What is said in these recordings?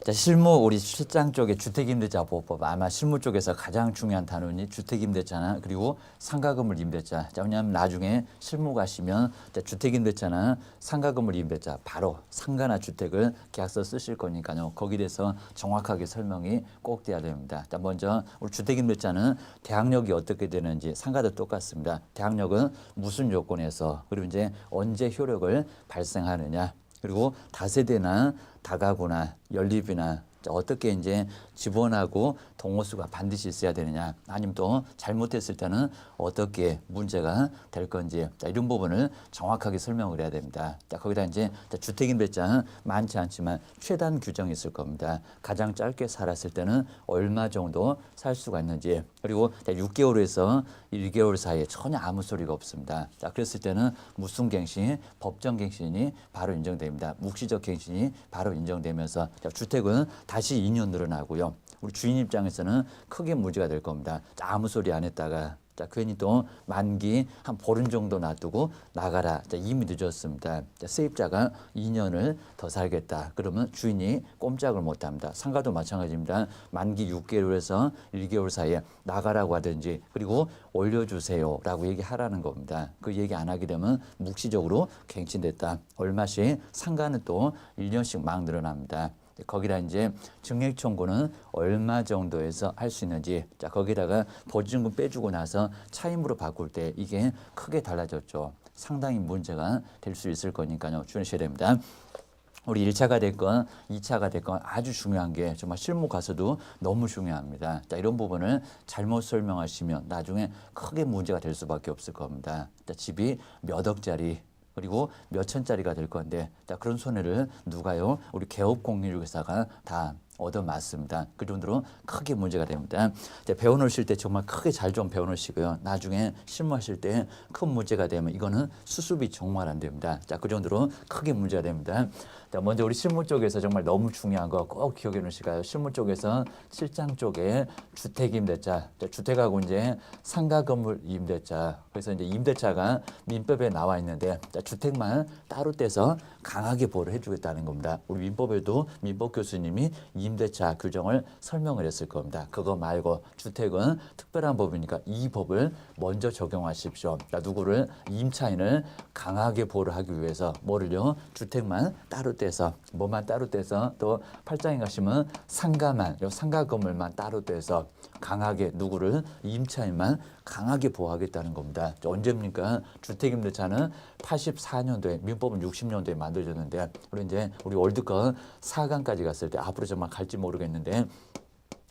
자, 실무 우리 실장 쪽에 주택임대차 보호법 아마 실무 쪽에서 가장 중요한 단원이 주택임대차나 그리고 상가건물 임대차. 자, 왜냐하면 나중에 실무 가시면 주택임대차나 상가건물 임대차 바로 상가나 주택을 계약서 쓰실 거니까요. 거기에 대해서 정확하게 설명이 꼭 돼야 됩니다. 자, 먼저 우리 주택임대차는 대항력이 어떻게 되는지 상가도 똑같습니다. 대항력은 무슨 요건에서 그리고 이제 언제 효력을 발생하느냐. 그리고 다세대나 다가구나 연립이나 어떻게 이제 지번하고 동호수가 반드시 있어야 되느냐 아니면 또 잘못했을 때는 어떻게 문제가 될 건지 자, 이런 부분을 정확하게 설명을 해야 됩니다. 자, 거기다 이제 주택임대차는 많지 않지만 최단 규정이 있을 겁니다. 가장 짧게 살았을 때는 얼마 정도 살 수가 있는지 그리고 6개월에서 1개월 사이에 전혀 아무 소리가 없습니다. 자, 그랬을 때는 무순갱신, 법정갱신이 바로 인정됩니다. 묵시적 갱신이 바로 인정되면서 자, 주택은 다시 2년 늘어나고요. 우리 주인 입장에서는 크게 문제가 될 겁니다. 자, 아무 소리 안 했다가 자, 괜히 또 만기 한 보름 정도 놔두고 나가라. 자, 이미 늦었습니다. 자, 세입자가 2년을 더 살겠다. 그러면 주인이 꼼짝을 못 합니다. 상가도 마찬가지입니다. 만기 6개월에서 1개월 사이에 나가라고 하든지 그리고 올려주세요라고 얘기하라는 겁니다. 그 얘기 안 하게 되면 묵시적으로 갱신됐다. 얼마씩 상가는 또 1년씩 막 늘어납니다. 거기다 이제 증액 청구는 얼마 정도에서 할 수 있는지 자 거기다가 보증금 빼주고 나서 차임으로 바꿀 때 이게 크게 달라졌죠. 상당히 문제가 될 수 있을 거니까요. 주의하셔야 됩니다. 우리 1차가 됐건 2차가 됐건 아주 중요한 게 정말 실무 가서도 너무 중요합니다. 자, 이런 부분을 잘못 설명하시면 나중에 크게 문제가 될 수밖에 없을 겁니다. 자, 집이 몇 억짜리 그리고 몇 천짜리가 될 건데 자, 그런 손해를 누가요? 우리 개업공인중개사가 다 얻어맞습니다. 그 정도로 크게 문제가 됩니다. 배워놓으실 때 정말 크게 잘 좀 배워놓으시고요. 나중에 실무하실 때 큰 문제가 되면 이거는 수습이 정말 안 됩니다. 자, 그 정도로 크게 문제가 됩니다. 자, 먼저 우리 실무 쪽에서 정말 너무 중요한 거 꼭 기억해 놓으시고요. 실무 쪽에서 실장 쪽에 주택임대차, 주택하고 이제 상가건물 임대차. 그래서 이제 임대차가 민법에 나와 있는데 자, 주택만 따로 떼서 강하게 보호를 해주겠다는 겁니다. 우리 민법에도 민법 교수님이 임대차 규정을 설명을 했을 겁니다. 그거 말고 주택은 특별한 법이니까 이 법을 먼저 적용하십시오. 그러니까 누구를 임차인을 강하게 보호를 하기 위해서 뭐를요? 주택만 따로 떼서 뭐만 따로 떼서 또 8장에 가시면 상가만 상가 건물만 따로 떼서 강하게 누구를 임차인만 강하게 보호하겠다는 겁니다. 언제입니까? 주택임대차는 84년도에 민법은 60년도에 만들어졌는데 우리 이제 우리 월드컵 4강까지 갔을 때 앞으로 정말 갈지 모르겠는데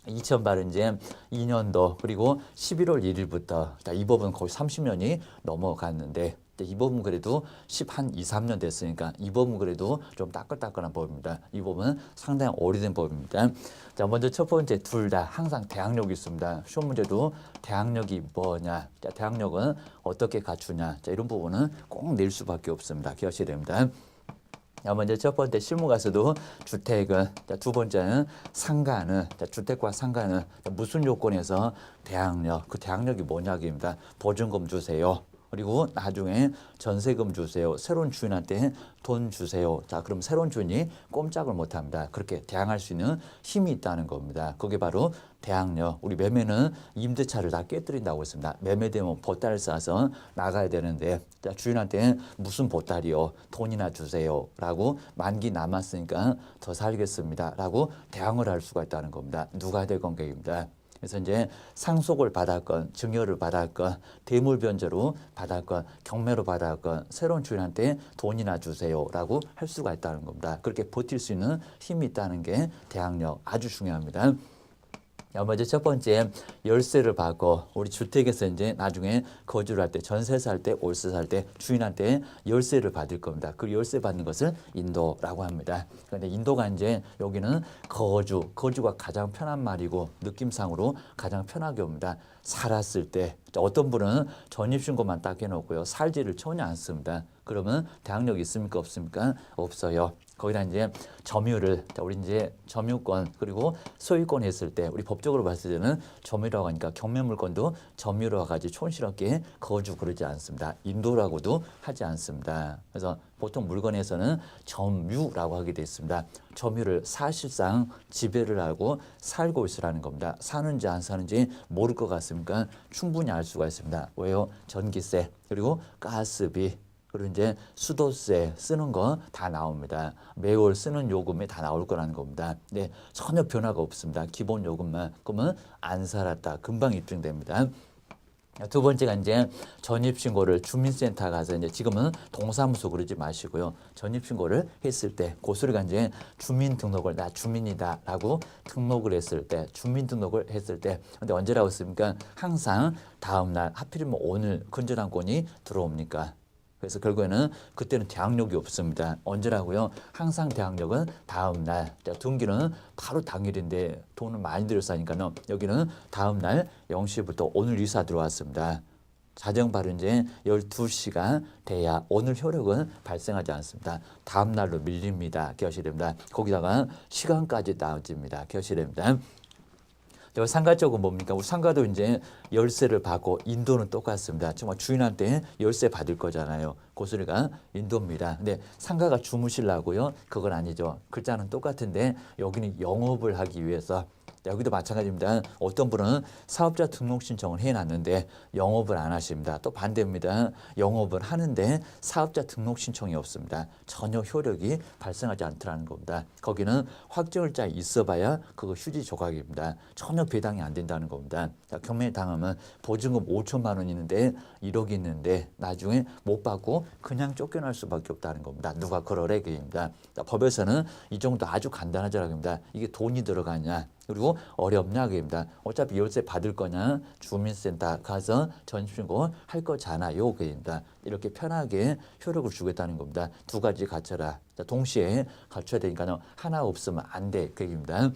2008은 이제 2년도 그리고 11월 1일부터 이 법은 거의 30년이 넘어갔는데 이 법은 그래도 2, 3년 됐으니까 이 법은 그래도 좀 따끈따끈한 법입니다. 이 법은 상당히 오래된 법입니다. 자, 먼저 첫 번째 둘 다 항상 대항력이 있습니다. 시험 문제도 대항력이 뭐냐, 자, 대항력은 어떻게 갖추냐, 자, 이런 부분은 꼭 낼 수밖에 없습니다. 기억하셔야 됩니다. 자, 먼저 첫 번째 실무 가서도 주택은 자, 두 번째는 상가는 자, 주택과 상가는 자, 무슨 요건에서 대항력 그 대항력이 뭐냐입니다. 보증금 주세요. 그리고 나중에 전세금 주세요. 새로운 주인한테 돈 주세요. 자, 그럼 새로운 주인이 꼼짝을 못 합니다. 그렇게 대항할 수 있는 힘이 있다는 겁니다. 그게 바로 대항력. 우리 매매는 임대차를 다 깨뜨린다고 했습니다. 매매되면 보따리를 싸서 나가야 되는데 자, 주인한테 무슨 보따리요? 돈이나 주세요. 라고 만기 남았으니까 더 살겠습니다. 라고 대항을 할 수가 있다는 겁니다. 누가 될 관계입니다. 그래서 이제 상속을 받았건 증여를 받았건 대물 변제로 받았건 경매로 받았건 새로운 주인한테 돈이나 주세요라고 할 수가 있다는 겁니다. 그렇게 버틸 수 있는 힘이 있다는 게 대항력 아주 중요합니다. 먼저 첫 번째 열쇠를 받고 우리 주택에서 이제 나중에 거주를 할 때 전세 살 때 월세 살 때 주인한테 열쇠를 받을 겁니다. 그 열쇠 받는 것을 인도라고 합니다. 그런데 인도가 이제 여기는 거주가 가장 편한 말이고 느낌상으로 가장 편하게 옵니다. 살았을 때 어떤 분은 전입신고만 딱 해놓고요. 살지를 전혀 안 씁니다. 그러면 대항력이 있습니까? 없습니까? 없어요. 거기다 이제 점유를, 우리 이제 점유권 그리고 소유권 했을 때 우리 법적으로 봤을 때는 점유라고 하니까 경매물건도 점유라고 하지 촌스럽게 거주 그러지 않습니다. 인도라고도 하지 않습니다. 그래서 보통 물건에서는 점유라고 하게 돼 있습니다. 점유를 사실상 지배를 하고 살고 있으라는 겁니다. 사는지 안 사는지 모를 것 같습니까? 충분히 알 수가 있습니다. 왜요? 전기세 그리고 가스비 그리고 이제 수도세 쓰는 거 다 나옵니다. 매월 쓰는 요금이 다 나올 거라는 겁니다. 네, 전혀 변화가 없습니다. 기본 요금만. 그러면 안 살았다. 금방 입증됩니다. 두 번째가 이제 전입신고를 주민센터 가서 이제 지금은 동사무소 그러지 마시고요. 전입신고를 했을 때 고소리가 이제 주민등록을 나 주민이다라고 등록을 했을 때 주민등록을 했을 때 근데 언제라고 했습니까? 항상 다음 날 하필이면 오늘 근저당권이 들어옵니까? 그래서 결국에는 그때는 대항력이 없습니다. 언제라고요? 항상 대항력은 다음 날. 등기는 바로 당일인데 돈을 많이 들여서 하니까요. 여기는 다음 날 0시부터 오늘 이사 들어왔습니다. 자정 발은 이제 12시가 돼야 오늘 효력은 발생하지 않습니다. 다음 날로 밀립니다. 기억하셔야 됩니다. 거기다가 시간까지 나눠집니다. 기억하셔야 됩니다. 상가 쪽은 뭡니까? 우리 상가도 이제 열세를 받고 인도는 똑같습니다. 정말 주인한테 열세 받을 거잖아요. 고소리가 인도입니다. 근데 상가가 주무실라고요? 그건 아니죠. 글자는 똑같은데 여기는 영업을 하기 위해서 여기도 마찬가지입니다. 어떤 분은 사업자 등록 신청을 해놨는데 영업을 안 하십니다. 또 반대입니다. 영업을 하는데 사업자 등록 신청이 없습니다. 전혀 효력이 발생하지 않더라는 겁니다. 거기는 확정일자 있어봐야 그거 휴지 조각입니다. 전혀 배당이 안 된다는 겁니다. 경매 당하면 보증금 5천만 원 있는데 1억 있는데 나중에 못 받고 그냥 쫓겨날 수밖에 없다는 겁니다. 누가 그러래 그입니다. 법에서는 이 정도 아주 간단하더라고 합니다. 이게 돈이 들어가냐 그리고 어렵냐 그입니다. 어차피 열세 받을 거냐 주민센터 가서 전입신고 할 거잖아요 그입니다. 이렇게 편하게 효력을 주겠다는 겁니다. 두 가지 갖춰라. 동시에 갖춰야 되니까요. 하나 없으면 안 돼 그입니다.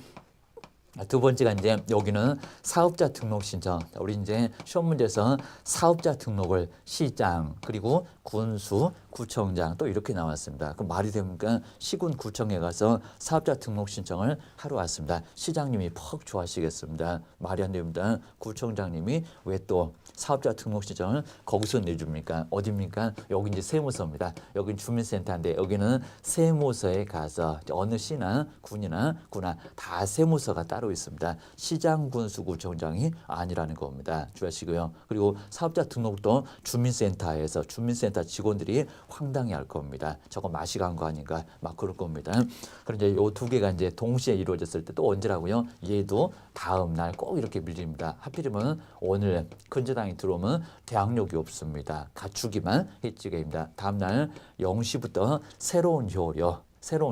두 번째가 이제 여기는 사업자 등록 신청. 우리 이제 시험 문제에서 사업자 등록을 시장 그리고 군수 구청장 또 이렇게 나왔습니다. 그럼 말이 됩니까? 시군 구청에 가서 사업자 등록 신청을 하러 왔습니다. 시장님이 퍽 좋아하시겠습니다. 말이 안 됩니다. 구청장님이 왜 또 사업자 등록 신청을 거기서 내줍니까? 어디입니까? 여기 이제 세무서입니다. 여기는 주민센터인데 여기는 세무서에 가서 어느 시나 군이나 구나 다 세무서가 따로 있습니다. 시장 군수 구청장이 아니라는 겁니다. 주의하시고요. 그리고 사업자 등록도 주민센터에서 주민센터 직원들이 황당해할 겁니다. 저거 맛이 간 거 아닌가 막 그럴 겁니다. 그런데 요 두 개가 이제 동시에 이루어졌을 때 또 언제라고요? 얘도 다음 날 꼭 이렇게 밀립니다. 하필이면 오늘 근저당이 들어오면 대항력이 없습니다. 갖추기만 했지게입니다. 다음 날 0시부터 새로운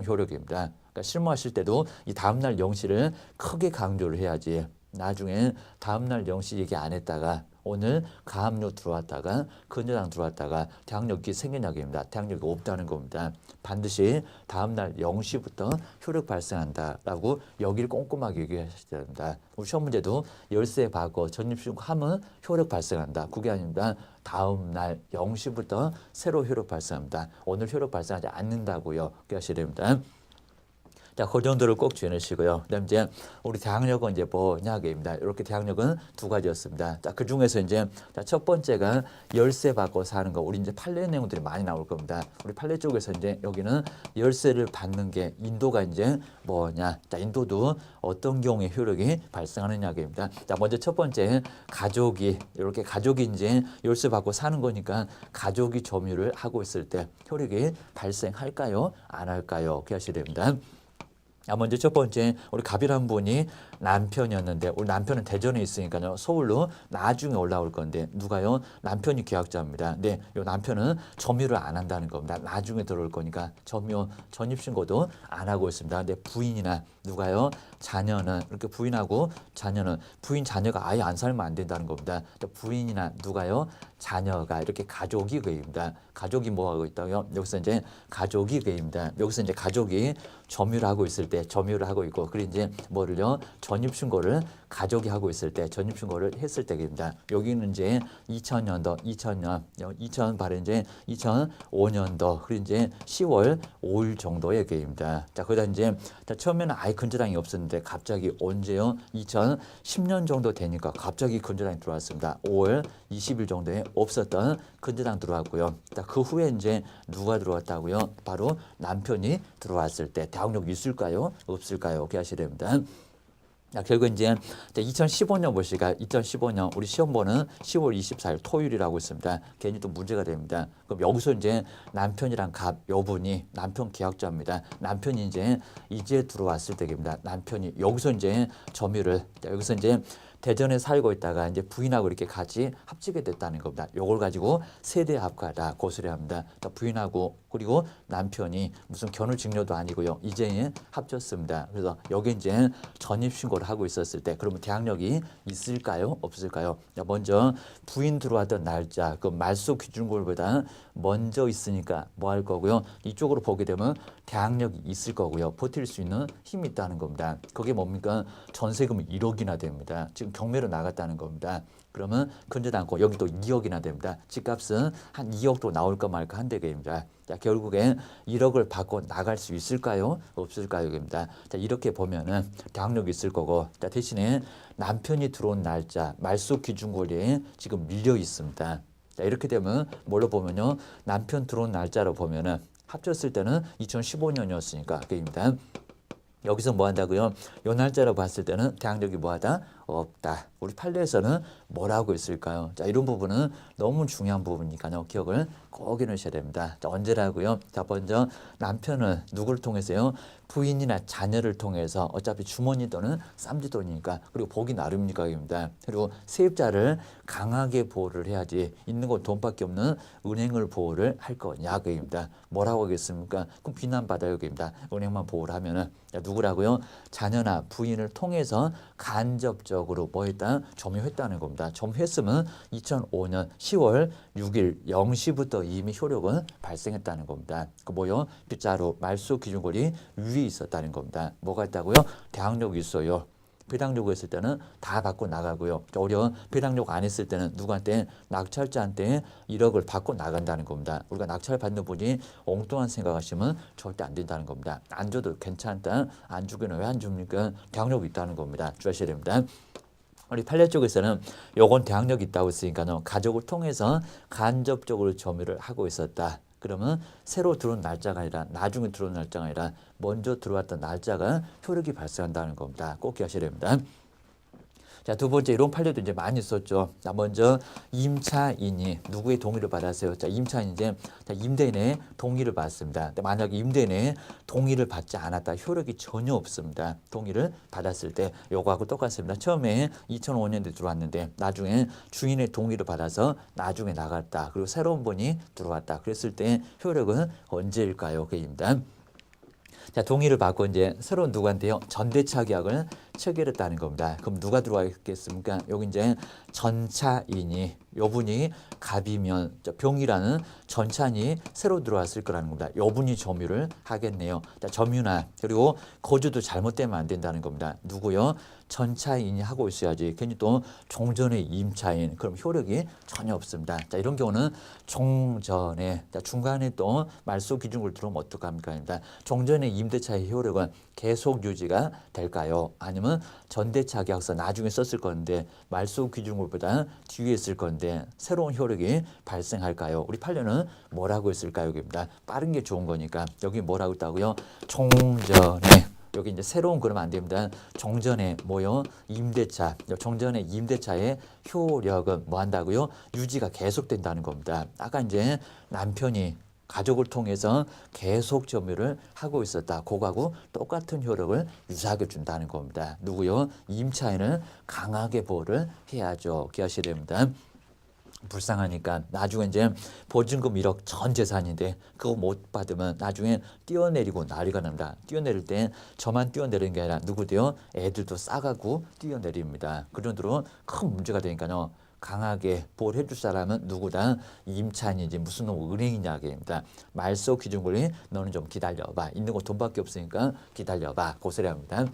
효력입니다. 그러니까 실무하실 때도 이 다음 날 0시를 크게 강조를 해야지. 나중에 다음 날 0시 얘기 안 했다가 오늘 가압류 들어왔다가 근저당 들어왔다가 대항력이 생겨나기입니다. 대항력이 없다는 겁니다. 반드시 다음 날 0시부터 효력 발생한다라고 여기를 꼼꼼하게 얘기하셔야 됩니다. 우리 시험 문제도 열세 받고 전입신고하면 효력 발생한다. 그게 아닙니다. 다음 날 0시부터 새로 효력 발생합니다. 오늘 효력 발생하지 않는다고요. 기억하셔야 됩니다. 자, 그 정도를 꼭 주의하시고요. 그다음 이제 우리 대항력은 이제 뭐냐입니다. 이렇게 대항력은 두 가지였습니다. 자, 그 중에서 이제 첫 번째가 열세 받고 사는 거. 우리 이제 판례 내용들이 많이 나올 겁니다. 우리 판례 쪽에서 이제 여기는 열세를 받는 게 인도가 이제 뭐냐. 자, 인도도 어떤 경우에 효력이 발생하느냐입니다. 자, 먼저 첫 번째 가족이 이렇게 가족이 이제 열세 받고 사는 거니까 가족이 점유를 하고 있을 때 효력이 발생할까요? 안 할까요? 기억하셔야 됩니다. 먼저 첫 번째 우리 갑이란 분이 남편이었는데 우리 남편은 대전에 있으니까요. 서울로 나중에 올라올 건데 누가요? 남편이 계약자입니다. 근데 이 남편은 점유를 안 한다는 겁니다. 나중에 들어올 거니까 점유 전입신고도 안 하고 있습니다. 근데 부인이나 누가요? 자녀는 이렇게 부인하고 자녀는 부인 자녀가 아예 안 살면 안 된다는 겁니다. 부인이나 누가요? 자녀가 이렇게 가족이 그입니다. 가족이 뭐 하고 있다고요? 여기서 이제 가족이 그입니다. 여기서 이제 가족이 점유를 하고 있을 때 점유를 하고 있고, 그리고 이제 뭐를요? 전입신고를 가족이 하고 있을 때 전입신고를 했을 때입니다. 여기는 이제 2000년도, 2000 바로 이제 2005년도, 그리고 이제 10월 5일 정도의 계입니다. 자, 그러다 이제 처음에는 아예 근저당이 없었는데 갑자기 언제요? 2010년 정도 되니까 갑자기 근저당이 들어왔습니다. 5월 20일 정도에 없었던 근저당 들어왔고요. 자, 그 후에 이제 누가 들어왔다고요? 바로 남편이 들어왔을 때 대항력이 있을까요? 없을까요? 이렇게 하셔야 됩니다. 자, 결국 이제 2015년 보시가 2015년 우리 시험번은 10월 24일 토요일이라고 있습니다. 괜히 또 문제가 됩니다. 그럼 여기서 이제 남편이랑 여분이 남편 계약자입니다. 남편이 이제 들어왔을 때입니다. 남편이 여기서 이제 점유를, 여기서 이제 대전에 살고 있다가 이제 부인하고 이렇게 같이 합치게 됐다는 겁니다. 요걸 가지고 세대 합가다 고소를 합니다. 부인하고 그리고 남편이 무슨 견우직녀도 아니고요. 이제 합쳤습니다. 그래서 여기 이제 전입신고를 하고 있었을 때 그러면 대항력이 있을까요? 없을까요? 먼저 부인 들어왔던 날짜, 그 말소 기준골보다 먼저 있으니까 뭐 할 거고요. 이쪽으로 보게 되면 대항력이 있을 거고요. 버틸 수 있는 힘이 있다는 겁니다. 그게 뭡니까? 전세금이 1억이나 됩니다. 지금 경매로 나갔다는 겁니다. 그러면 근저당 않고 여기 또 2억이나 됩니다. 집값은 한 2억도 나올까 말까 한 대입니다. 자, 결국엔 1억을 받고 나갈 수 있을까요? 없을까요? 입니다. 자, 이렇게 보면은 대항력이 있을 거고, 자, 대신에 남편이 들어온 날짜, 말소 기준고리에 지금 밀려 있습니다. 자, 이렇게 되면 뭘로 보면요, 남편 들어온 날짜로 보면은 합쳤을 때는 2015년이었으니까 그입니다. 여기서 뭐 한다고요? 요 날짜로 봤을 때는 대항력이 뭐하다? 없다. 우리 판례에서는 뭐라고 있을까요? 자, 이런 부분은 너무 중요한 부분이니까요. 기억을 꼭 해놓으셔야 됩니다. 자, 언제라고요? 자, 먼저 남편은 누구를 통해서요? 부인이나 자녀를 통해서 어차피 주머니 돈은 쌈짓돈이니까, 그리고 복이 나름이니까입니다. 그리고 세입자를 강하게 보호를 해야지 있는 건 돈밖에 없는 은행을 보호를 할 거냐 그입니다. 뭐라고 하겠습니까? 그럼 비난받아요 그입니다. 은행만 보호를 하면은. 자, 누구라고요? 자녀나 부인을 통해서 간접적으로 뭐 했다? 점유했다는 겁니다. 점유했으면 2005년 10월 6일 0시부터 이미 효력은 발생했다는 겁니다. 그 뭐요? 빗자루 말소 기준골이 위에 있었다는 겁니다. 뭐가 있다고요? 대항력이 있어요. 배당요구 했을 때는 다 받고 나가고요. 오히려 배당요구 안 했을 때는 누구한테? 낙찰자한테 1억을 받고 나간다는 겁니다. 우리가 낙찰 받는 분이 엉뚱한 생각하시면 절대 안 된다는 겁니다. 안 줘도 괜찮다. 안 주기는 왜 안 줍니까? 대항력이 있다는 겁니다. 주의하셔야 됩니다. 우리 판례 쪽에서는 요건 대항력이 있다고 했으니까요. 가족을 통해서 간접적으로 점유를 하고 있었다. 그러면 새로 들어온 날짜가 아니라 나중에 들어온 날짜가 아니라 먼저 들어왔던 날짜가 효력이 발생한다는 겁니다. 꼭 기억하셔야 됩니다. 자, 두 번째 이런 판례도 이제 많이 썼죠. 자, 먼저 임차인이 누구의 동의를 받았어요? 자, 임차인 임대인의 동의를 받습니다. 만약에 임대인의 동의를 받지 않았다, 효력이 전혀 없습니다. 동의를 받았을 때 요거하고 똑같습니다. 처음에 2005년도에 들어왔는데 나중에 주인의 동의를 받아서 나중에 나갔다. 그리고 새로운 분이 들어왔다. 그랬을 때 효력은 언제일까요? 그입니다. 자, 동의를 받고 이제 새로운 누구한테요? 전대차 계약을 체결했다는 겁니다. 그럼 누가 들어와 있겠습니까? 여기 이제 전차인이, 요분이 갑이면 병이라는 전차인이 새로 들어왔을 거라는 겁니다. 요분이 점유를 하겠네요. 자, 점유나 그리고 거주도 잘못되면 안 된다는 겁니다. 누구요? 전차인이 하고 있어야지. 괜히 또 종전의 임차인, 그럼 효력이 전혀 없습니다. 자, 이런 경우는 종전에, 자, 중간에 또 말소 기준을 들어오면 어떡합니까? 종전의 임대차의 효력은 계속 유지가 될까요? 아니면 전대차 계약서 나중에 썼을 건데 말소 기준물보다 뒤에 있을 건데 새로운 효력이 발생할까요? 우리 판례는 뭐라고 했을까요? 여기입니다. 빠른 게 좋은 거니까 여기 뭐라고 했다고요? 종전에, 여기 이제 새로운 그러면 안 됩니다. 종전에 뭐요? 임대차, 종전의 임대차의 효력은 뭐 한다고요? 유지가 계속된다는 겁니다. 아까 이제 남편이 가족을 통해서 계속 점유를 하고 있었다. 그거하고 똑같은 효력을 유지하게 준다는 겁니다. 누구요? 임차인을 강하게 보호를 해야죠. 기하셔야 됩니다. 불쌍하니까 나중에 이제 보증금 1억 전 재산인데 그거 못 받으면 나중에 뛰어내리고 난리가 납니다. 뛰어내릴 때 저만 뛰어내리는 게 아니라 누구도요? 애들도 싸가고 뛰어내립니다. 그 정도로 큰 문제가 되니까요. 강하게 보호를 해줄 사람은 누구다? 임차인이지 무슨 은행이냐 입니다. 말소 기준금리 너는 좀 기다려봐. 있는 거 돈밖에 없으니까 기다려봐. 그 소리 합니다.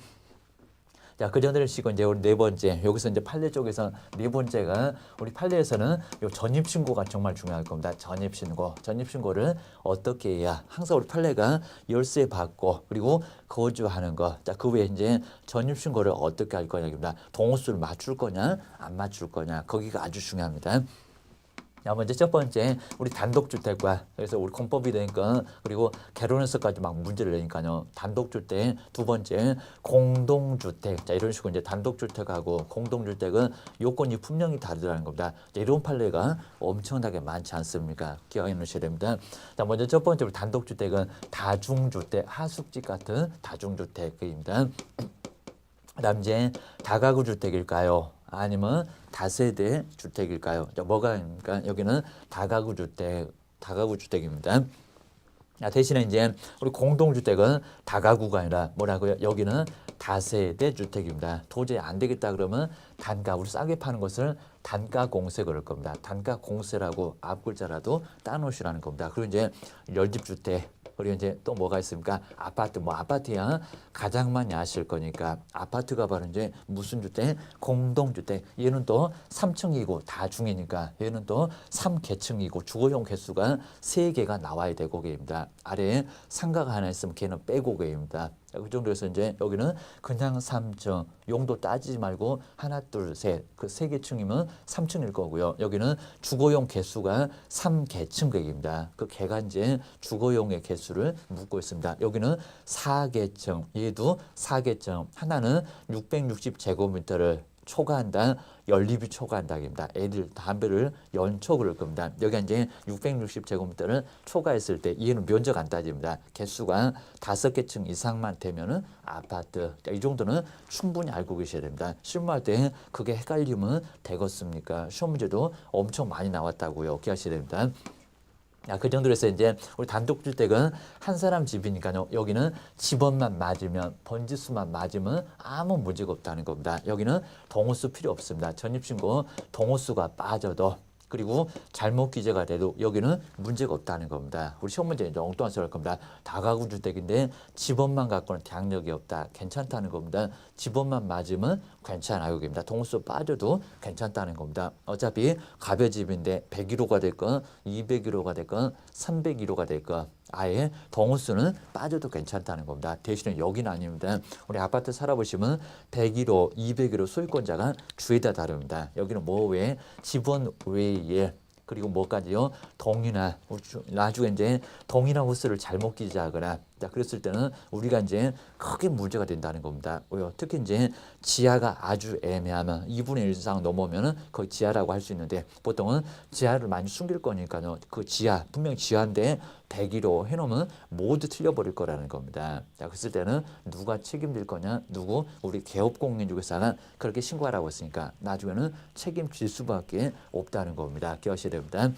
자, 그 전을 쉬고 이제 우리 네 번째 여기서 이제 판례 쪽에서 네 번째가 우리 판례에서는 요 전입 신고가 정말 중요할 겁니다. 전입 신고, 전입 신고를 어떻게 해야 항상 우리 판례가 열쇠 받고 그리고 거주하는 거. 자, 그 외에 이제 전입 신고를 어떻게 할 거냐입니다. 동호수를 맞출 거냐, 안 맞출 거냐, 거기가 아주 중요합니다. 자, 먼저 첫 번째 우리 단독주택과 그래서 우리 공법이 되니까 그리고 결혼해서까지 막 문제를 내니까요. 단독주택 두 번째 공동주택 자 이런 식으로 이제 단독주택하고 공동주택은 요건이 분명히 다르다는 겁니다. 이런 판례가 엄청나게 많지 않습니까? 기억해 놓으셔야 됩니다. 자 먼저 첫 번째 우리 단독주택은 다중주택 하숙집 같은 다중주택입니다. 그다음 이제 다가구 주택일까요? 아니면 다세대 주택일까요? 뭐가입니까? 여기는 다가구 주택입니다. 대신에 이제 우리 공동주택은 다가구가 아니라 뭐라고요? 여기는 다세대 주택입니다. 도저히 안 되겠다 그러면 단가 우리 싸게 파는 것을 단가 공세 그럴 겁니다. 단가 공세라고 앞 글자라도 따놓으시라는 겁니다. 그리고 이제 연립주택 그리고 이제 또 뭐가 있습니까? 아파트 뭐 아파트야 가장 많이 아실 거니까 아파트가 바로 이제 무슨 주택? 공동주택. 얘는 또 3층이고 다중이니까 얘는 또 3계층이고 주거용 개수가 3개가 나와야 되고 개입니다. 아래에 상가가 하나 있으면 걔는 빼고 개입니다. 그 정도에서 이제 여기는 그냥 3층 용도 따지지 말고 하나 둘 셋 그 3개층이면 3층일 거고요. 여기는 주거용 개수가 3계층객입니다. 그 개가 이제 주거용의 개수를 묻고 있습니다. 여기는 4계층 얘도 4계층 하나는 660제곱미터를 초과한다. 연립이 초과한다입니다. 애들 담배를 연초 그럴 겁니다. 여기가 이제 660제곱미터를 초과했을 때 얘는 면적 안 따집니다. 개수가 5개층 이상만 되면은 아파트. 이 정도는 충분히 알고 계셔야 됩니다. 실무할 때 그게 헷갈리면 되겠습니까? 시험 문제도 엄청 많이 나왔다고요. 기억하셔야 됩니다. 그 정도로 해서 이제 우리 단독주택은 한 사람 집이니까요. 여기는 집원만 맞으면 번지수만 맞으면 아무 문제가 없다는 겁니다. 여기는 동호수 필요 없습니다. 전입신고 동호수가 빠져도 그리고 잘못 기재가 돼도 여기는 문제가 없다는 겁니다. 우리 시험 문제 이제 엉뚱한 소리 할 겁니다. 다가구 주택인데 집원만 갖고는 대항력이 없다. 괜찮다는 겁니다. 집원만 맞으면 괜찮아요. 여기입니다. 동호수 빠져도 괜찮다는 겁니다. 어차피 가벼집인데 101호가 됐건 201호가 됐건 301호가 됐건 아예 동호수는 빠져도 괜찮다는 겁니다. 대신에 여기는 아닙니다. 우리 아파트 살아보시면 101호, 201호 소유권자가 주에다 다릅니다. 여기는 뭐 외에 집원 외에 그리고 뭐까지요? 동이나 나중에 이제 동이나 호수를 잘못 기재하거나 자 그랬을 때는 우리가 이제 크게 문제가 된다는 겁니다. 왜요? 특히 이제 지하가 아주 애매하면 2분의 1 이상 넘어오면은 거의 지하라고 할 수 있는데 보통은 지하를 많이 숨길 거니까요. 그 지하 분명 지하인데 101호 해놓으면 모두 틀려버릴 거라는 겁니다. 자 그랬을 때는 누가 책임질 거냐? 누구? 우리 개업공인 중에서는 그렇게 신고하라고 했으니까 나중에는 책임질 수밖에 없다는 겁니다. 기억하셔야 됩니다.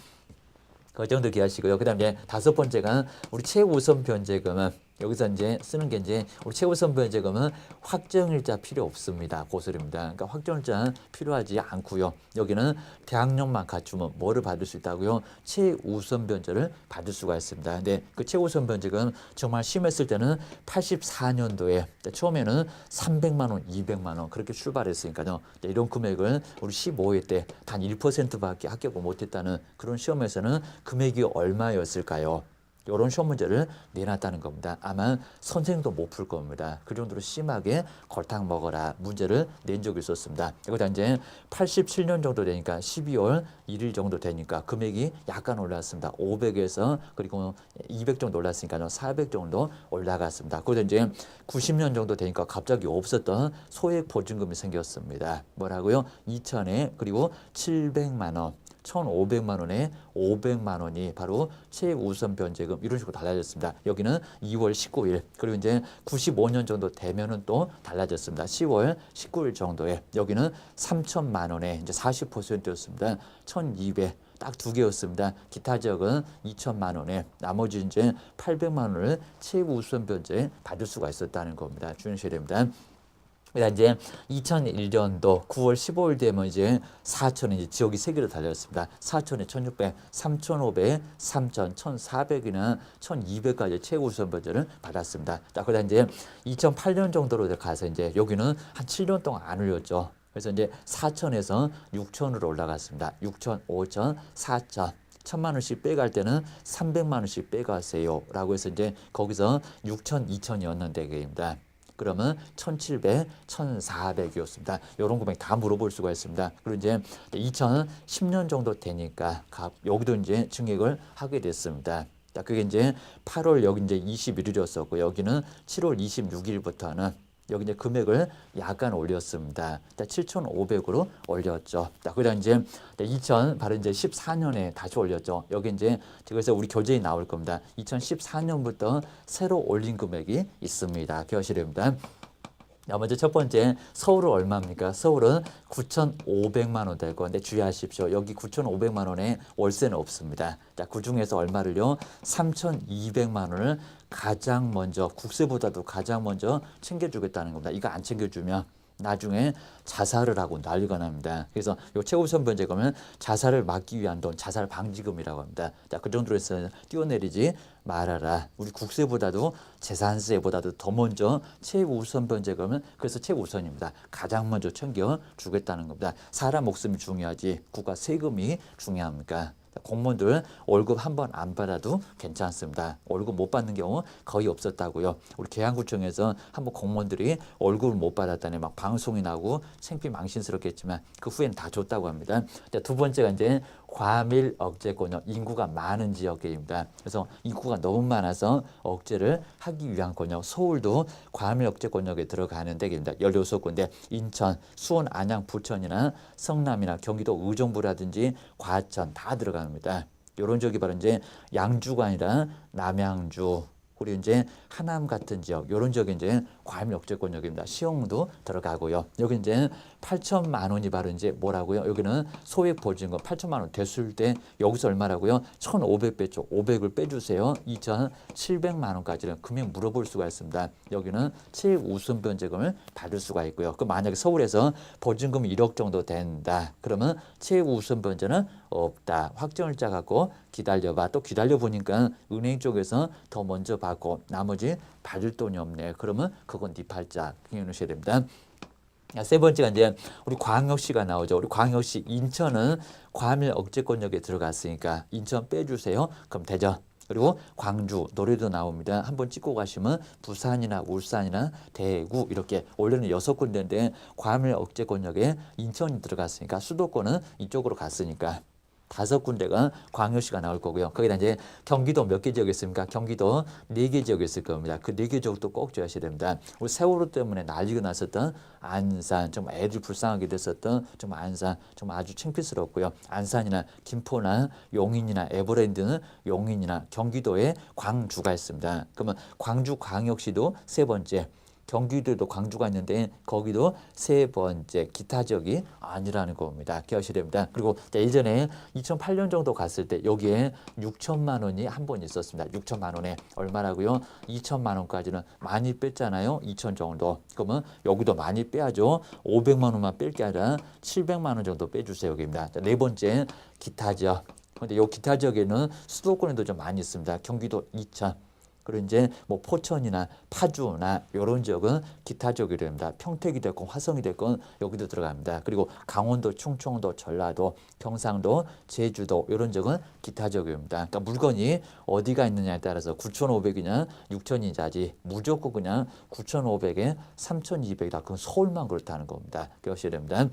그 정도 기하시고요. 그 다음에 다섯 번째가 우리 최우선 변제금은 여기서 이제 쓰는 게 이제 우리 최우선 변제금은 확정일자 필요 없습니다. 고소입니다. 그러니까 확정일자 필요하지 않고요. 여기는 대항력만 갖추면 뭐를 받을 수 있다고요? 최우선 변제를 받을 수가 있습니다. 근데 그 최우선 변제금 정말 심했을 때는 84년도에 처음에는 300만 원, 200만 원 그렇게 출발했으니까요. 이런 금액을 우리 15회 때 단 1%밖에 합격을 못했다는 그런 시험에서는 금액이 얼마였을까요? 이런 시험 문제를 내놨다는 겁니다. 아마 선생도 못 풀 겁니다. 그 정도로 심하게 걸탕 먹어라 문제를 낸 적이 있었습니다. 이거다 이제 87년 정도 되니까 12월 1일 정도 되니까 금액이 약간 올랐습니다. 500에서 그리고 200 정도 올랐으니까요. 400 정도 올라갔습니다. 그리고 이제 90년 정도 되니까 갑자기 없었던 소액 보증금이 생겼습니다. 뭐라고요? 2천에 그리고 700만 원. 1,500만 원에 500만 원이 바로 최우선 변제금 이런 식으로 달라졌습니다. 여기는 2월 19일 그리고 이제 95년 정도 되면은 또 달라졌습니다. 10월 19일 정도에 여기는 3천만 원에 이제 40%였습니다. 1,200 딱 두 개였습니다. 기타 지역은 2천만 원에 나머지 이제 800만 원을 최우선 변제 받을 수가 있었다는 겁니다. 주의하셔야 됩니다. 그다음 이제 2001년도 9월 15일 되면 이제 4천이 이제 지역이 세 개로 달렸습니다. 4천에 1,600, 3,500, 3,000, 1,400이나 1,200까지 최고 우선 번제를 받았습니다. 자, 그다음 이제 2008년 정도로 가서 이제 여기는 한 7년 동안 안 올렸죠. 그래서 이제 4천에서 6천으로 올라갔습니다. 6천, 5천, 4천. 1,000만 원씩 빼갈 때는 300만 원씩 빼가세요라고 해서 이제 거기서 6천, 2천이었는데 그입니다. 그러면 1,700, 1,400이었습니다. 이런 금액 다 물어볼 수가 있습니다. 그리고 이제 2010년 정도 되니까 여기도 이제 증액을 하게 됐습니다. 자, 그게 이제 8월 여기 이제 21일이었었고 여기는 7월 26일부터는 여기 이제 금액을 약간 올렸습니다. 7,500으로 올렸죠. 자, 그다음 이제 바로 이제 14년에 다시 올렸죠. 여기 이제 그래서 우리 교재에 나올 겁니다. 2014년부터 새로 올린 금액이 있습니다. 기억하시렵니다. 자, 먼저 첫 번째 서울은 얼마입니까? 서울은 9,500만 원 될 건데 주의하십시오. 여기 9,500만 원에 월세는 없습니다. 자, 그 중에서 얼마를요? 3,200만 원을 가장 먼저 국세보다도 가장 먼저 챙겨주겠다는 겁니다. 이거 안 챙겨주면 나중에 자살을 하고 난리가 납니다. 그래서 요 최우선 번제금은 자살을 막기 위한 돈, 자살 방지금이라고 합니다. 자, 그 정도로 해서 뛰어내리지 말아라. 우리 국세보다도 재산세보다도 더 먼저 최우선 번제금은 그래서 최우선입니다. 가장 먼저 챙겨 주겠다는 겁니다. 사람 목숨이 중요하지 국가 세금이 중요합니까? 공무원들 월급 한 번 안 받아도 괜찮습니다. 월급 못 받는 경우 거의 없었다고요. 우리 계양구청에서 한번 공무원들이 월급을 못 받았다니 막 방송이 나고 창피 망신스럽겠지만 그 후에는 다 줬다고 합니다. 자, 두 번째가 이제 과밀 억제권역, 인구가 많은 지역입니다. 그래서 인구가 너무 많아서 억제를 하기 위한 권역, 서울도 과밀 억제권역에 들어가는 데입니다. 16군데 인천, 수원, 안양, 부천이나 성남이나 경기도 의정부라든지 과천 다 들어갑니다. 이런 지역이 바로 이제 양주가 아니라 남양주, 그리고 이제 하남 같은 지역, 이런 지역이 이제 과밀 억제권역입니다. 시흥도 들어가고요. 여기 이제 8천만 원이 바로 이제 뭐라고요? 여기는 소액 보증금 8천만 원 됐을 때 여기서 얼마라고요? 1,500 빼죠. 500을 빼주세요. 2,700만 원까지는 금액 물어볼 수가 있습니다. 여기는 최우선 변제금을 받을 수가 있고요. 그 만약에 서울에서 보증금이 1억 정도 된다. 그러면 최우선 변제는 없다. 확정일자 갖고 기다려봐. 또 기다려 보니까 은행 쪽에서 더 먼저 받고 나머지 받을 돈이 없네. 그러면 그건 네 팔자 기억하셔야 됩니다. 세 번째가 이제 우리 광역시가 나오죠. 우리 광역시 인천은 과밀 억제권역에 들어갔으니까 인천 빼주세요. 그럼 되죠. 그리고 광주, 노래도 나옵니다. 한번 찍고 가시면 부산이나 울산이나 대구 이렇게 원래는 6군데인데 과밀 억제권역에 인천이 들어갔으니까 수도권은 이쪽으로 갔으니까 5군데가 광역시가 나올 거고요. 거기다 이제 경기도 몇 개 지역이 있습니까? 경기도 4개 지역이 있을 겁니다. 그 4개 지역도 꼭 줘야셔야 됩니다. 우리 세월호 때문에 난리가 났었던 안산, 좀 애들 불쌍하게 됐었던 좀 안산, 좀 아주 창피스럽고요. 안산이나 김포나 용인이나 에버랜드는 용인이나 경기도에 광주가 있습니다. 그러면 광주 광역시도 세 번째, 경기도에도 광주가 있는데 거기도 세 번째 기타 지역이 아니라는 겁니다. 기억하셔야 됩니다. 그리고 예전에 2008년 정도 갔을 때 여기에 6천만 원이 한 번 있었습니다. 6천만 원에 얼마라고요? 2천만 원까지는 많이 뺐잖아요. 2천 정도. 그러면 여기도 많이 빼야죠. 500만 원만 뺄 게 아니라 700만 원 정도 빼주세요. 여기입니다. 네 번째 기타 지역. 근데 이 기타 지역에는 수도권에도 좀 많이 있습니다. 경기도 2천. 그리고 이제 뭐 포천이나 파주나 이런 지역은 기타 지역이 됩니다. 평택이 됐건 화성이 됐건 여기도 들어갑니다. 그리고 강원도, 충청도, 전라도, 경상도, 제주도 이런 지역은 기타 지역입니다. 그러니까 물건이 어디가 있느냐에 따라서 9,500이냐 6,000이냐지 무조건 그냥 9,500에 3,200이다. 그건 서울만 그렇다는 겁니다. 기억하셔야 됩니다.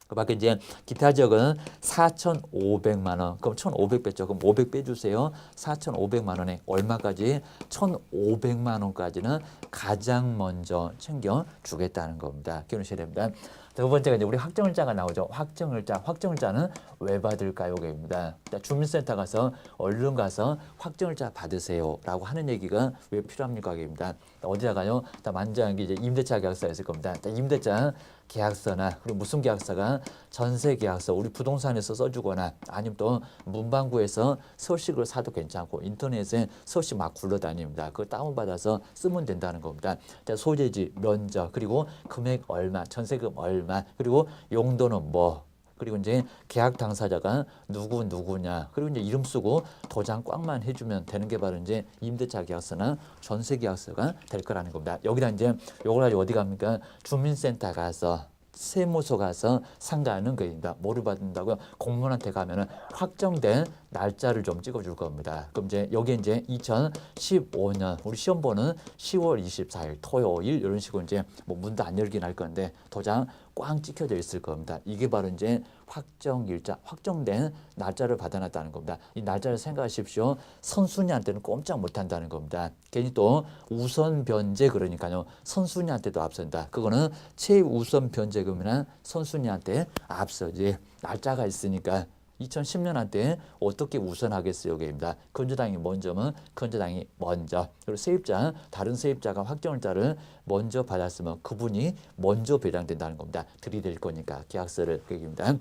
그 밖에 이제 기타 지역은 4,500만 원. 그럼 1,500 뺐죠. 그럼 500 빼주세요. 4,500만 원에 얼마까지? 1,500만 원까지는 가장 먼저 챙겨주겠다는 겁니다. 기억하셔야 됩니다. 두 번째가 이제 우리 확정일자가 나오죠. 확정일자. 확정일자는 왜 받을까요? 입니다. 주민센터 가서 얼른 가서 확정일자 받으세요라고 하는 얘기가 왜 필요합니까? 입니다. 어디다가요? 만장한 게 이제 임대차 계약서가 있을 겁니다. 임대차 계약서나 그리고 무슨 계약서가 전세 계약서 우리 부동산에서 써주거나 아니면 또 문방구에서 서식을 사도 괜찮고 인터넷에 서식 막 굴러다닙니다. 그거 다운받아서 쓰면 된다는 겁니다. 소재지, 면적 그리고 금액 얼마, 전세금 얼마 그리고 용도는 뭐 그리고 이제 계약 당사자가 누구냐 그리고 이제 이름 쓰고 도장 꽉만 해주면 되는 게 바로 이제 임대차 계약서나 전세 계약서가 될 거라는 겁니다. 여기다 이제 요걸 가지고 어디 갑니까? 주민센터 가서 세무서 가서 상가하는 거입니다. 뭐를 받는다고요? 공무원한테 가면은 확정된 날짜를 좀 찍어줄 겁니다. 그럼 이제 여기 이제 2015년 우리 시험 보는 10월 24일 토요일 이런 식으로 이제 뭐 문도 안 열긴 할 건데 도장 꽝 찍혀져 있을 겁니다. 이게 바로 이제 확정일자, 확정된 날짜를 받아놨다는 겁니다. 이 날짜를 생각하십시오. 선순위한테는 꼼짝 못한다는 겁니다. 괜히 또 우선 변제 그러니까요. 선순위한테도 앞선다. 그거는 최우선 변제금이나 선순위한테 앞서지. 날짜가 있으니까 2010년한테 어떻게 우선하겠어요? 여기입니다. 건조당이 먼저면 건조당이 먼저. 그리고 세입자, 다른 세입자가 확정일자를 먼저 받았으면 그분이 먼저 배당된다는 겁니다. 들이댈 거니까 계약서를 여기입니다.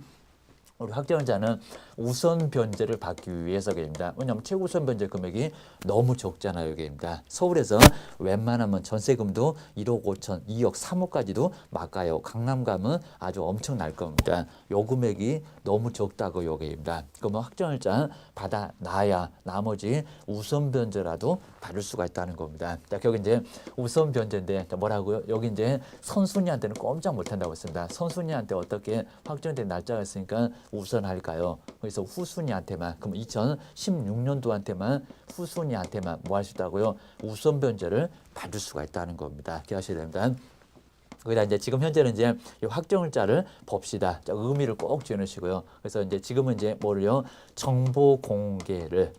우리 확정일자는 우선 변제를 받기 위해서입니다. 왜냐하면 최우선 변제 금액이 너무 적잖아요. 여기입니다. 서울에서 웬만하면 전세금도 1억 5천, 2억, 3억까지도 막 가요. 강남 가면 아주 엄청날 겁니다. 요 금액이 너무 적다고 여기입니다. 그러면 확정일자 받아놔야 나머지 우선 변제라도 받을 수가 있다는 겁니다. 자, 여기 이제 우선 변제인데 뭐라고요? 여기 이제 선순위한테는 꼼짝 못한다고 했습니다. 선순위한테 어떻게 확정된 날짜가 있으니까 우선할까요? 그래서 후순위한테만 그럼 2016년도한테만 후순위한테만 뭐 할 수 있다고요? 우선 변제를 받을 수가 있다는 겁니다. 기억하셔야 됩니다. 거기다 이제 지금 현재는 이제 이 확정일자를 봅시다. 자, 의미를 꼭 지어놓으시고요. 그래서 이제 지금은 이제 뭐를요? 정보 공개를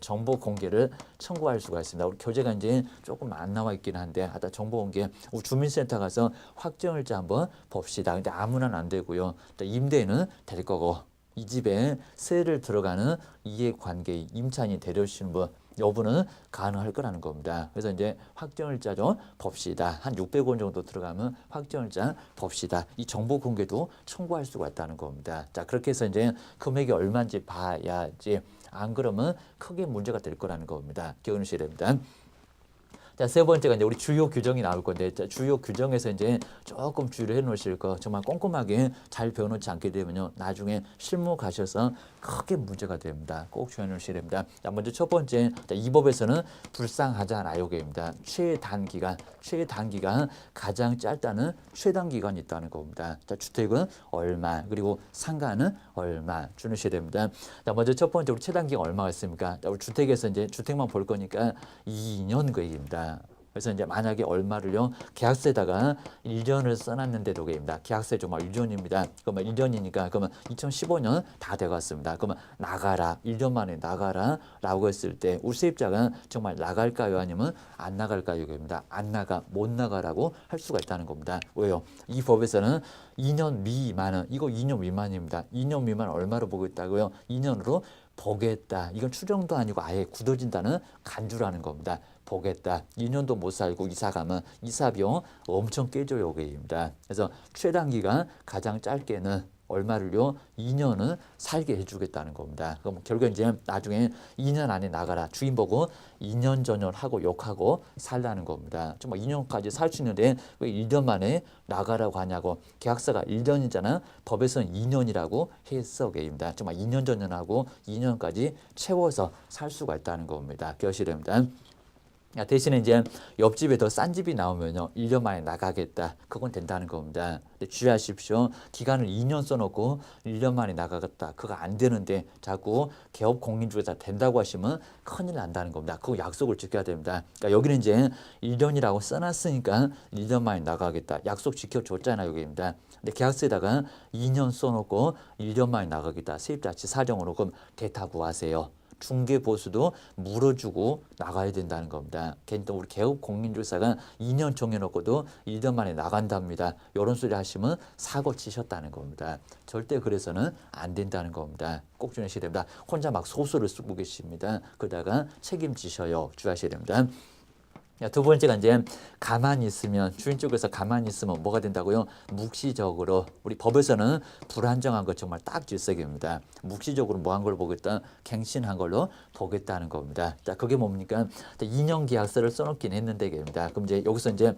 청구할 수가 있습니다. 우리 교재가 이제 조금 안 나와 있긴 한데 하다 정보 공개 우리 주민센터 가서 확정일자 한번 봅시다. 근데 아무나 안 되고요. 임대인은 될 거고 이 집에 세를 들어가는 이해관계 임차인이 되려주시는 분 여부는 가능할 거라는 겁니다. 그래서 이제 확정일자 좀 봅시다. 한 600원 정도 들어가면 확정일자 봅시다. 이 정보 공개도 청구할 수가 있다는 겁니다. 자, 그렇게 해서 이제 금액이 얼마인지 봐야지. 안 그러면 크게 문제가 될 거라는 겁니다. 기억하셔야 됩니다. 자, 세 번째가 이제 우리 주요 규정이 나올 건데, 자, 주요 규정에서 이제 조금 주의를 해 놓으실 거, 정말 꼼꼼하게 잘 배워놓지 않게 되면요, 나중에 실무 가셔서 크게 문제가 됩니다. 꼭 주의해 놓으셔야 됩니다. 자, 먼저 첫 번째, 자, 이 법에서는 불상하자나요? 입니다. 최단기간 가장 짧다는 최단기간이 있다는 겁니다. 자, 주택은 얼마, 그리고 상가는 얼마 주셔야 됩니다. 자, 먼저 첫 번째 우리 최단기간 얼마가 있습니까? 자, 우리 주택에서 이제 주택만 볼 거니까 2년 거입니다. 그래서 이제 만약에 얼마를요 계약서에다가 1년을 써놨는데도 입니다. 계약서에 정말 1년입니다. 그러면 1년이니까 그러면 2015년 다 돼갔습니다. 그러면 나가라 1년 만에 나가라라고 했을 때 우리 세입자가 정말 나갈까요 아니면 안 나갈까요 입니다. 안 나가 못 나가라고 할 수가 있다는 겁니다. 왜요? 이 법에서는 2년 미만은 이거 2년 미만입니다. 2년 미만 얼마로 보고 있다고요? 2년으로 보겠다. 이건 추정도 아니고 아예 굳어진다는 간주라는 겁니다. 보겠다. 2년도 못 살고 이사 가면 이사 비용 엄청 깨져요. 여기입니다. 그래서 최단기간 가장 짧게는 얼마를요? 2년은 살게 해주겠다는 겁니다. 그럼 결국 이제 나중에 2년 안에 나가라. 주인 보고 2년 전열하고 욕하고 살라는 겁니다. 정말 2년까지 살 수 있는데 왜 1년 만에 나가라고 하냐고. 계약서가 1년이잖아. 법에서는 2년이라고 했어. 게입니다. 정말 2년 전열하고 2년까지 채워서 살 수가 있다는 겁니다. 기억하시됩니다. 대신에 이제 옆집에 더 싼 집이 나오면요 1년 만에 나가겠다 그건 된다는 겁니다. 근데 주의하십시오. 기간을 2년 써놓고 1년 만에 나가겠다 그거 안 되는데 자꾸 개업 공인중개사 된다고 하시면 큰일 난다는 겁니다. 그거 약속을 지켜야 됩니다. 그러니까 여기는 이제 1년이라고 써놨으니까 1년 만에 나가겠다 약속 지켜줬잖아요. 여기입니다. 근데 계약서에다가 2년 써놓고 1년 만에 나가겠다 세입자 사정으로 그럼 대타구 하세요. 중개 보수도 물어주고 나가야 된다는 겁니다. 또 우리 개업 공인중개사가 2년 정해놓고도 1년 만에 나간답니다. 이런 소리 하시면 사고 치셨다는 겁니다. 절대 그래서는 안 된다는 겁니다. 꼭 주의하셔야 됩니다. 혼자 막 소설을 쓰고 계십니다. 그러다가 책임지셔요. 주의하셔야 됩니다. 두 번째가 이제 가만히 있으면, 주인 쪽에서 가만히 있으면 뭐가 된다고요? 묵시적으로, 우리 법에서는 불안정한 것 정말 딱 질색입니다. 묵시적으로 뭐 한 걸 보겠다? 갱신한 걸로 보겠다는 겁니다. 자, 그게 뭡니까? 2년 계약서를 써놓긴 했는데, 입니다. 그럼 이제 여기서 이제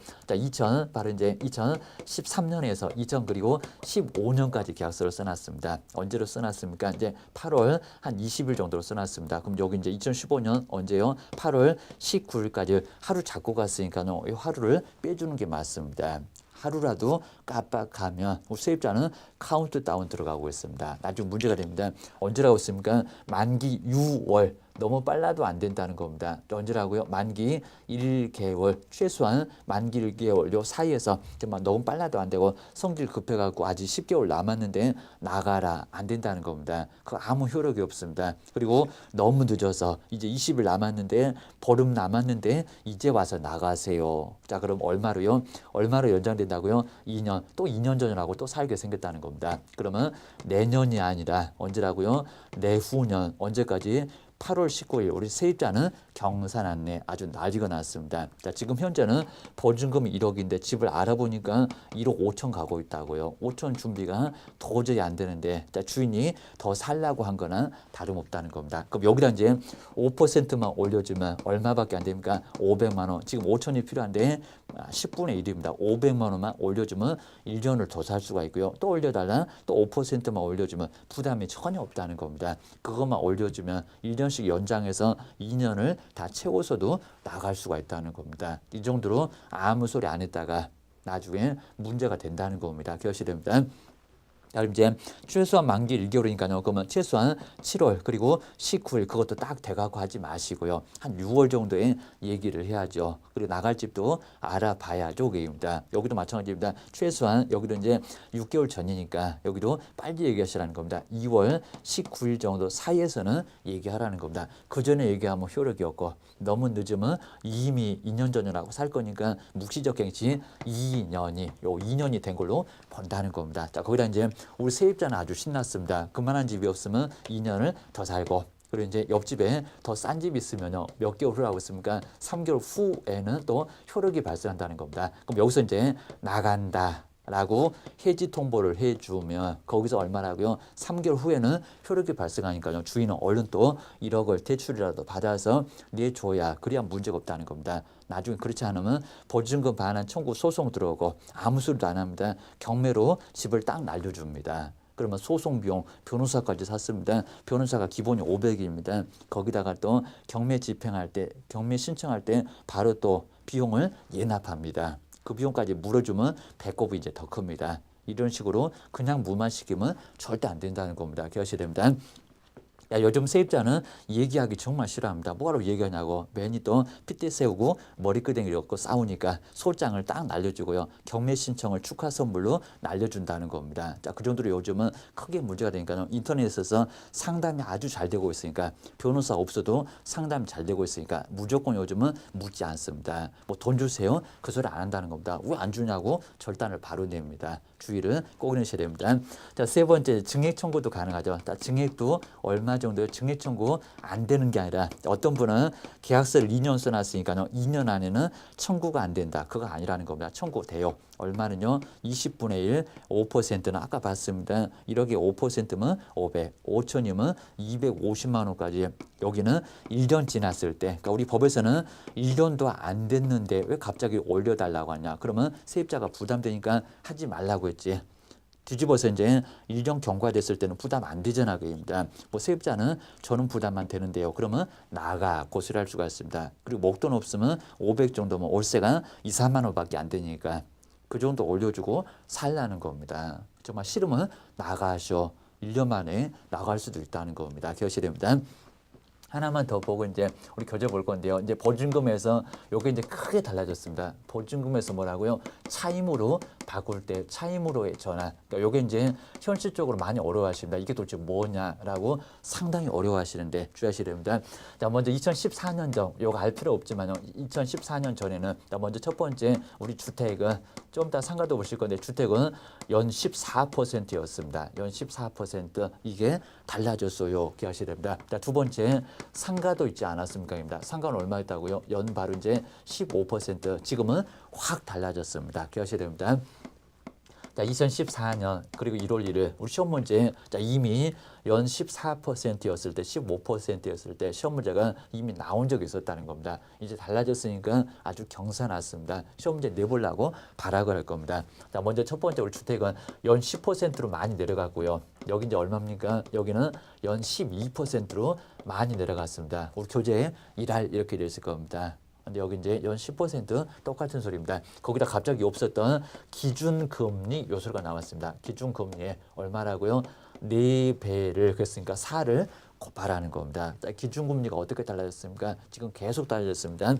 바로 이제 2013년에서 2000 그리고 15년까지 계약서를 써놨습니다. 언제로 써놨습니까? 이제 8월 한 20일 정도로 써놨습니다. 그럼 여기 이제 2015년 언제요? 8월 19일까지 하루 잡고 갔으니까요. 이 하루를 빼주는 게 맞습니다. 하루라도 깜빡하면 우리 세입자는 카운트다운 들어가고 있습니다. 나중에 문제가 됩니다. 언제라고 했습니까? 만기 6월. 너무 빨라도 안 된다는 겁니다. 또 언제라고요? 만기 1개월, 최소한 만기 1개월 요 사이에서 정말 너무 빨라도 안 되고 성질 급해갖고 아직 10개월 남았는데 나가라 안 된다는 겁니다. 그거 아무 효력이 없습니다. 그리고 너무 늦어서 이제 20일 남았는데 보름 남았는데 이제 와서 나가세요. 자, 그럼 얼마로요? 얼마로 연장된다고요? 2년. 또 2년 전이라고 또 살게 생겼다는 겁니다. 그러면 내년이 아니라 언제라고요? 내후년. 언제까지? 8월 19일 우리 세입자는 경산 안내 아주 난리가 났습니다. 자, 지금 현재는 보증금이 1억인데 집을 알아보니까 1억 5천 가고 있다고요. 5천 준비가 도저히 안 되는데, 자, 주인이 더 살라고 한 거는 다름없다는 겁니다. 그럼 여기다 이제 5%만 올려주면 얼마밖에 안 됩니까? 500만 원. 지금 5천이 필요한데 10분의 1입니다. 500만 원만 올려주면 1년을 더 살 수가 있고요. 또 올려달라 또 5%만 올려주면 부담이 전혀 없다는 겁니다. 그것만 올려주면 1년씩 연장해서 2년을 다 채워서도 나갈 수가 있다는 겁니다. 이 정도로 아무 소리 안 했다가 나중에 문제가 된다는 겁니다. 기억하셔야 됩니다. 그럼 이제 최소한 만기 1개월이니까요. 그러면 최소한 7월 그리고 19일 그것도 딱 돼가고 하지 마시고요. 한 6월 정도에 얘기를 해야죠. 그리고 나갈 집도 알아봐야죠. 그입니다. 여기도 마찬가지입니다. 최소한 여기도 이제 6개월 전이니까 여기도 빨리 얘기하시라는 겁니다. 2월 19일 정도 사이에서는 얘기하라는 겁니다. 그 전에 얘기하면 효력이 없고 너무 늦으면 이미 2년 전이라고 살 거니까 묵시적 갱신 2년이 된 걸로 본다는 겁니다. 자, 거기다 이제 우리 세입자는 아주 신났습니다. 그만한 집이 없으면 2년을 더 살고, 그리고 이제 옆집에 더 싼 집이 있으면요. 몇 개월 후라고 했습니까? 3개월 후에는 또 효력이 발생한다는 겁니다. 그럼 여기서 이제 나간다 라고 해지 통보를 해주면 거기서 얼마라고요? 3개월 후에는 효력이 발생하니까요. 주인은 얼른 또 1억을 대출이라도 받아서 내줘야 그래야 문제가 없다는 겁니다. 나중에 그렇지 않으면 보증금 반환 청구 소송 들어오고 아무 소리도 안 합니다. 경매로 집을 딱 날려줍니다. 그러면 소송 비용, 변호사까지 샀습니다. 변호사가 기본이 500입니다. 거기다가 또 경매 집행할 때, 경매 신청할 때 바로 또 비용을 예납합니다. 그 비용까지 물어주면 배꼽이 이제 더 큽니다. 이런 식으로 그냥 무마시키면 절대 안 된다는 겁니다. 기억하셔야 됩니다. 야, 요즘 세입자는 얘기하기 정말 싫어합니다. 뭐하러 얘기하냐고 괜히 또 핏대 세우고 머리끄댕이 갖고 싸우니까 소장을 딱 날려주고요. 경매 신청을 축하 선물로 날려준다는 겁니다. 자, 그 정도로 요즘은 크게 문제가 되니까요. 인터넷에서 상담이 아주 잘 되고 있으니까 변호사 없어도 상담이 잘 되고 있으니까 무조건 요즘은 묻지 않습니다. 뭐 돈 주세요? 그 소리 안 한다는 겁니다. 왜 안 주냐고 절단을 바로 냅니다. 주의를 꼭 내셔야 됩니다. 자, 세 번째 증액 청구도 가능하죠. 자, 증액도 얼마 정도요? 증액 청구 안 되는 게 아니라 어떤 분은 계약서를 2년 써놨으니까요. 2년 안에는 청구가 안 된다. 그거 아니라는 겁니다. 청구돼요. 얼마는요? 20분의 1, 5%는 아까 봤습니다. 1억에 5%면 500, 5천이면 250만 원까지. 여기는 1년 지났을 때, 그러니까 우리 법에서는 1년도 안 됐는데 왜 갑자기 올려달라고 하냐? 그러면 세입자가 부담되니까 하지 말라고 했지. 뒤집어서 이제 1년 경과됐을 때는 부담 안 되잖아, 그입니다. 뭐 세입자는 저는 부담만 되는데요. 그러면 나가 고소할 수가 있습니다. 그리고 목돈 없으면 500 정도면 월세가 2, 3만 원밖에 안 되니까 그 정도 올려주고 살라는 겁니다. 정말 싫으면 나가셔. 1년 만에 나갈 수도 있다는 겁니다. 기억하셔야 됩니다. 하나만 더 보고 이제 우리 교재 볼 건데요. 이제 보증금에서 요게 이제 크게 달라졌습니다. 보증금에서 뭐라고요? 차임으로 바꿀 때 차임으로의 전환. 그러니까 요게 이제 현실적으로 많이 어려워하십니다. 이게 도대체 뭐냐라고 상당히 어려워하시는데 주의하셔야 됩니다. 자, 먼저 2014년 전, 요거 알 필요 없지만요. 2014년 전에는 자, 먼저 첫 번째 우리 주택은 좀 이따 상가도 보실 건데 주택은 연 14%였습니다. 연 14% 이게 달라졌어요. 기억하셔야 됩니다. 자, 두 번째 상가도 있지 않았습니까? 입니다. 상가는 얼마였다고요? 연 바로 이제 15%. 지금은 확 달라졌습니다. 기억하셔야 됩니다. 자, 2014년 그리고 1월 1일 우리 시험 문제 자, 이미 연 14%였을 때 15%였을 때 시험 문제가 이미 나온 적이 있었다는 겁니다. 이제 달라졌으니까 아주 경사났습니다. 시험 문제 내보려고 발악을 할 겁니다. 자, 먼저 첫 번째 우리 주택은 연 10%로 많이 내려갔고요. 여기 이제 얼마입니까? 여기는 연 12%로 많이 내려갔습니다. 우리 교재 1할 이렇게 되어 있을 겁니다. 근데 여기 이제 연 10% 똑같은 소리입니다. 거기다 갑자기 없었던 기준금리 요소가 나왔습니다. 기준금리 얼마라고요? 4배를 그랬으니까 4를 곱하라는 겁니다. 자, 기준금리가 어떻게 달라졌습니까? 지금 계속 달라졌습니다.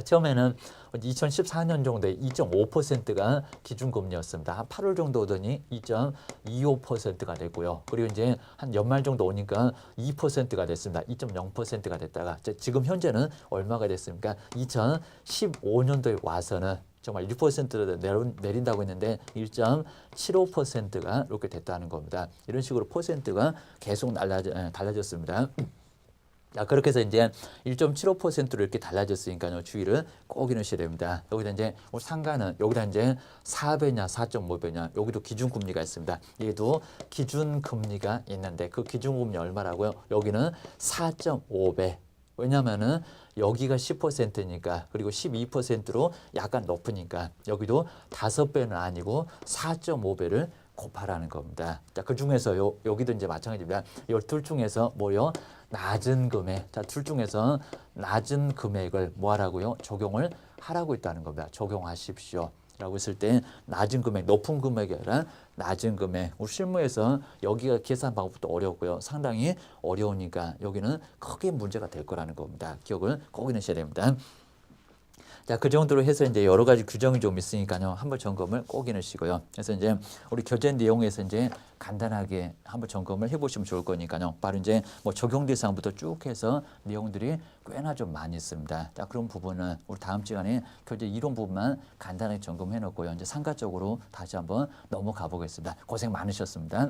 처음에는 2014년 정도에 2.5%가 기준금리였습니다. 한 8월 정도 오더니 2.25%가 됐고요. 그리고 이제 한 연말 정도 오니까 2%가 됐습니다. 2.0%가 됐다가 지금 현재는 얼마가 됐습니까? 2015년도에 와서는 정말 6%를 내린다고 했는데 1.75%가 이렇게 됐다는 겁니다. 이런 식으로 퍼센트가 계속 달라졌습니다. 자, 그렇게 해서 이제 1.75%로 이렇게 달라졌으니까요. 주의를 꼭 넣으셔야 됩니다. 여기다 이제 상가는 여기다 이제 4배냐 4.5배냐 여기도 기준금리가 있습니다. 얘도 기준금리가 있는데 그 기준금리 얼마라고요? 여기는 4.5배. 왜냐면은 여기가 10%니까 그리고 12%로 약간 높으니까 여기도 5배는 아니고 4.5배를 곱하라는 겁니다. 자, 그 중에서 여기도 이제 마찬가지입니다. 이 둘 중에서 뭐요? 낮은 금액. 자, 둘 중에서 낮은 금액을 뭐 하라고요? 적용을 하라고 있다는 겁니다. 적용하십시오. 라고 했을 때 낮은 금액, 높은 금액이 아니라 낮은 금액. 우리 실무에서 여기가 계산 방법도 어렵고요. 상당히 어려우니까 여기는 크게 문제가 될 거라는 겁니다. 기억을 꼭 해주셔야 됩니다. 자, 그 정도로 해서 이제 여러 가지 규정이 좀 있으니까요. 한번 점검을 꼭 해놓으시고요. 그래서 이제 우리 교재 내용에서 이제 간단하게 한번 점검을 해보시면 좋을 거니까요. 바로 이제 뭐 적용 대상부터 쭉 해서 내용들이 꽤나 좀 많이 있습니다. 자, 그런 부분은 우리 다음 시간에 교재 이론 부분만 간단하게 점검해 놓고요. 이제 상가적으로 다시 한번 넘어가 보겠습니다. 고생 많으셨습니다.